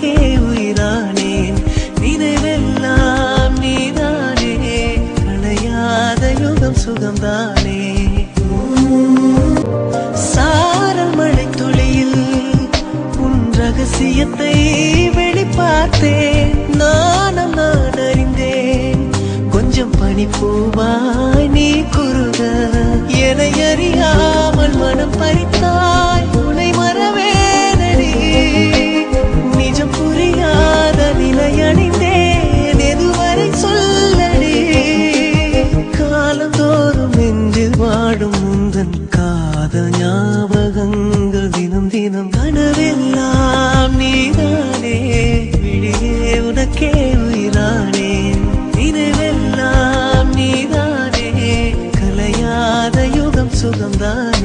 உனக்கே உயிரானேன். நினைவெல்லாம் நீதானே, களையாத யுகம் சுகம்தானே. சாரல் மழை துளியில் உன் ரகசியத்தை வெளிப்பார்த்தேன். நானும் நான் அறிந்தேன், கொஞ்சம் பனிப்பூவாய் நீ குறுக. என்னை அறியாமல் மனம் பறித்தாய், உன்னை மறவேனடி. நிஜம் புரியாத நிலையணிந்தேன், எதுவரை சொல்லடி. காலந்தோறும் நெஞ்சில் வாடும் முந்தன் காதல் ஞாபகங்கள் தினம் தினம். கனவெல்லாம் நீதானே, விழியே உனக்கே உயிரானேன். நினைவெல்லாம் நீதானே, கலையாத யுகம் சுகம்தான்.